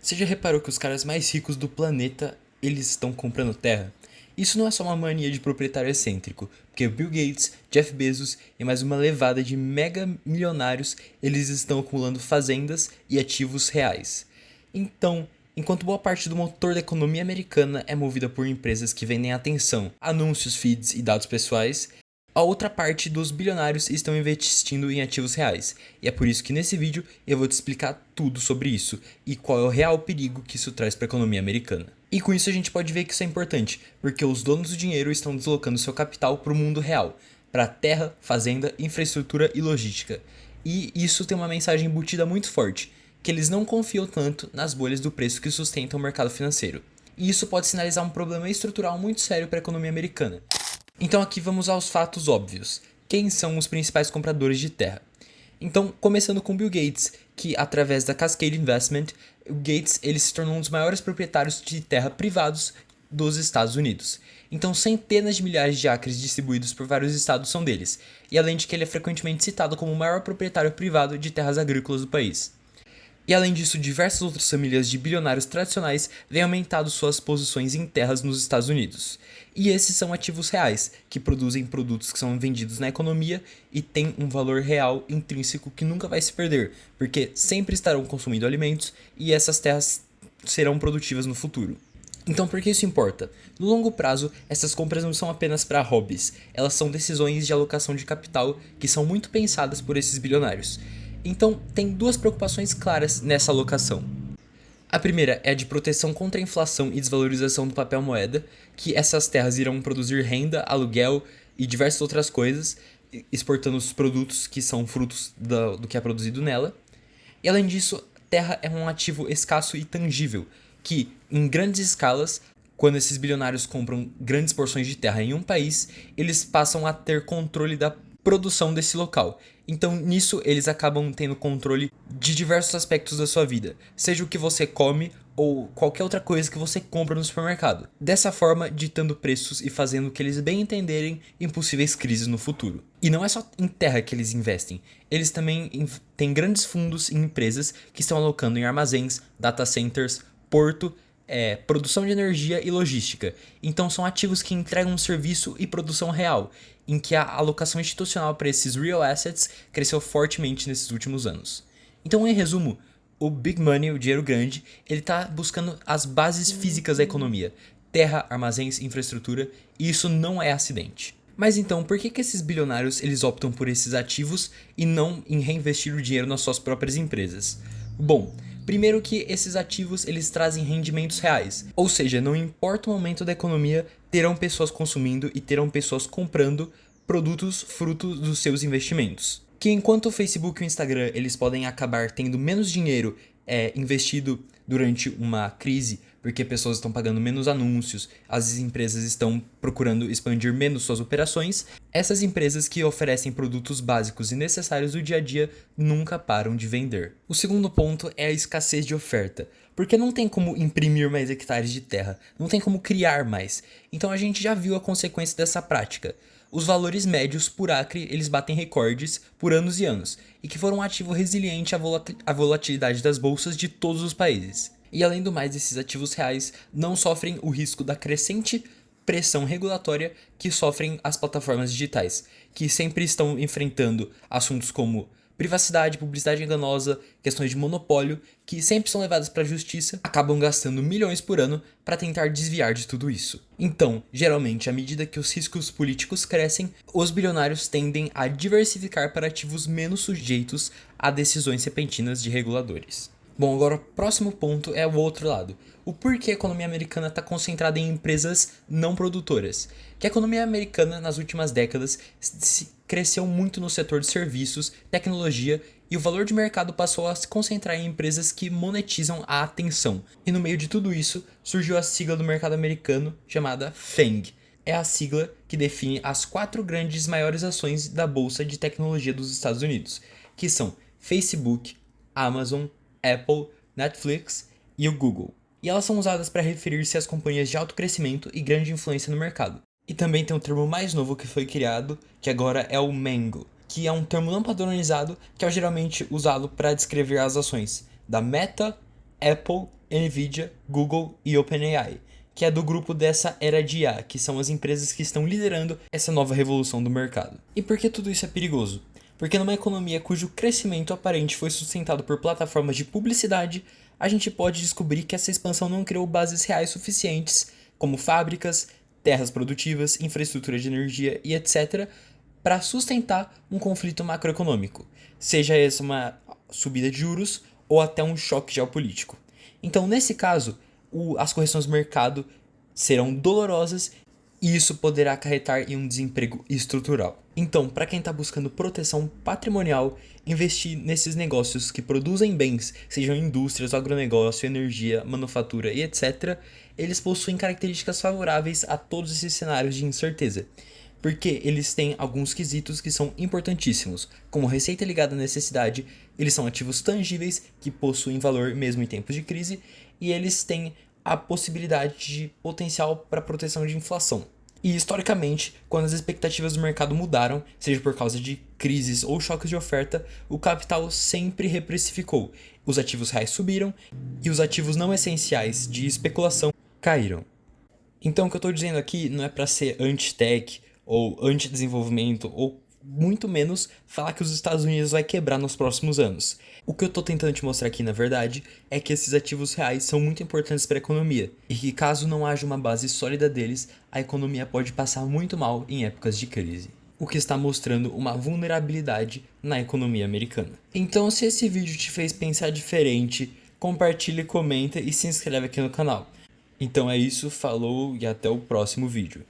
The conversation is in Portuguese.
Você já reparou que os caras mais ricos do planeta, eles estão comprando terra? Isso não é só uma mania de proprietário excêntrico, porque Bill Gates, Jeff Bezos e mais uma levada de mega milionários, eles estão acumulando fazendas e ativos reais. Então, enquanto boa parte do motor da economia americana é movida por empresas que vendem atenção, anúncios, feeds e dados pessoais, a outra parte dos bilionários estão investindo em ativos reais, e é por isso que nesse vídeo eu vou te explicar tudo sobre isso e qual é o real perigo que isso traz para a economia americana. E com isso a gente pode ver que isso é importante, porque os donos do dinheiro estão deslocando seu capital para o mundo real, para terra, fazenda, infraestrutura e logística. E isso tem uma mensagem embutida muito forte, que eles não confiam tanto nas bolhas do preço que sustentam o mercado financeiro. E isso pode sinalizar um problema estrutural muito sério para a economia americana. Então aqui vamos aos fatos óbvios. Quem são os principais compradores de terra? Então, começando com Bill Gates, que através da Cascade Investment, o Gates ele se tornou um dos maiores proprietários de terra privados dos Estados Unidos. Então, centenas de milhares de acres distribuídos por vários estados são deles. E além de que ele é frequentemente citado como o maior proprietário privado de terras agrícolas do país. E além disso, diversas outras famílias de bilionários tradicionais vêm aumentando suas posições em terras nos Estados Unidos. E esses são ativos reais, que produzem produtos que são vendidos na economia e têm um valor real intrínseco que nunca vai se perder, porque sempre estarão consumindo alimentos e essas terras serão produtivas no futuro. Então por que isso importa? No longo prazo, essas compras não são apenas para hobbies, elas são decisões de alocação de capital que são muito pensadas por esses bilionários. Então, tem duas preocupações claras nessa alocação. A primeira é a de proteção contra a inflação e desvalorização do papel moeda, que essas terras irão produzir renda, aluguel e diversas outras coisas, exportando os produtos que são frutos do que é produzido nela. E além disso, terra é um ativo escasso e tangível, que em grandes escalas, quando esses bilionários compram grandes porções de terra em um país, eles passam a ter controle da produção desse local. Então, nisso, eles acabam tendo controle de diversos aspectos da sua vida, seja o que você come ou qualquer outra coisa que você compra no supermercado. Dessa forma, ditando preços e fazendo que eles bem entenderem em possíveis crises no futuro. E não é só em terra que eles investem, eles também têm grandes fundos em empresas que estão alocando em armazéns, data centers, porto, produção de energia e logística. Então são ativos que entregam um serviço e produção real, em que a alocação institucional para esses real assets cresceu fortemente nesses últimos anos. Então, em resumo, o big money, o dinheiro grande, ele está buscando as bases físicas da economia, terra, armazéns, infraestrutura, e isso não é acidente. Mas então, por que esses bilionários eles optam por esses ativos e não em reinvestir o dinheiro nas suas próprias empresas? Bom, primeiro que esses ativos eles trazem rendimentos reais, ou seja, não importa o momento da economia, terão pessoas consumindo e terão pessoas comprando produtos frutos dos seus investimentos. Que enquanto o Facebook e o Instagram eles podem acabar tendo menos dinheiro investido durante uma crise, porque pessoas estão pagando menos anúncios, as empresas estão procurando expandir menos suas operações, essas empresas que oferecem produtos básicos e necessários do dia a dia nunca param de vender. O segundo ponto é a escassez de oferta, porque não tem como imprimir mais hectares de terra, não tem como criar mais. Então a gente já viu a consequência dessa prática. Os valores médios por acre eles batem recordes por anos e anos, e que foram um ativo resiliente à volatilidade das bolsas de todos os países. E além do mais, esses ativos reais não sofrem o risco da crescente pressão regulatória que sofrem as plataformas digitais, que sempre estão enfrentando assuntos como privacidade, publicidade enganosa, questões de monopólio, que sempre são levadas para a justiça, acabam gastando milhões por ano para tentar desviar de tudo isso. Então, geralmente, à medida que os riscos políticos crescem, os bilionários tendem a diversificar para ativos menos sujeitos a decisões repentinas de reguladores. Bom, agora o próximo ponto é o outro lado. O porquê a economia americana está concentrada em empresas não produtoras. Que a economia americana, nas últimas décadas, cresceu muito no setor de serviços, tecnologia, e o valor de mercado passou a se concentrar em empresas que monetizam a atenção. E no meio de tudo isso, surgiu a sigla do mercado americano, chamada FANG. É a sigla que define as 4 grandes maiores ações da bolsa de tecnologia dos Estados Unidos, que são Facebook, Amazon, Apple, Netflix e o Google. E elas são usadas para referir-se às companhias de alto crescimento e grande influência no mercado. E também tem um termo mais novo que foi criado, que agora é o Mango, que é um termo não padronizado que é geralmente usado para descrever as ações da Meta, Apple, Nvidia, Google e OpenAI, que é do grupo dessa era de IA, que são as empresas que estão liderando essa nova revolução do mercado. E por que tudo isso é perigoso? Porque numa economia cujo crescimento aparente foi sustentado por plataformas de publicidade, a gente pode descobrir que essa expansão não criou bases reais suficientes, como fábricas, terras produtivas, infraestrutura de energia e etc., para sustentar um conflito macroeconômico, seja essa uma subida de juros ou até um choque geopolítico. Então, nesse caso, as correções do mercado serão dolorosas e isso poderá acarretar em um desemprego estrutural. Então, para quem está buscando proteção patrimonial, investir nesses negócios que produzem bens, sejam indústrias, agronegócio, energia, manufatura e etc., eles possuem características favoráveis a todos esses cenários de incerteza, porque eles têm alguns quesitos que são importantíssimos, como receita ligada à necessidade, eles são ativos tangíveis que possuem valor mesmo em tempos de crise, e eles têm a possibilidade de potencial para proteção de inflação. E historicamente, quando as expectativas do mercado mudaram, seja por causa de crises ou choques de oferta, o capital sempre reprecificou, os ativos reais subiram e os ativos não essenciais de especulação caíram. Então o que eu estou dizendo aqui não é para ser anti-tech ou anti-desenvolvimento ou muito menos falar que os Estados Unidos vai quebrar nos próximos anos. O que eu estou tentando te mostrar aqui, na verdade, é que esses ativos reais são muito importantes para a economia e que caso não haja uma base sólida deles, a economia pode passar muito mal em épocas de crise, o que está mostrando uma vulnerabilidade na economia americana. Então, se esse vídeo te fez pensar diferente, compartilhe, comenta e se inscreve aqui no canal. Então é isso, falou e até o próximo vídeo.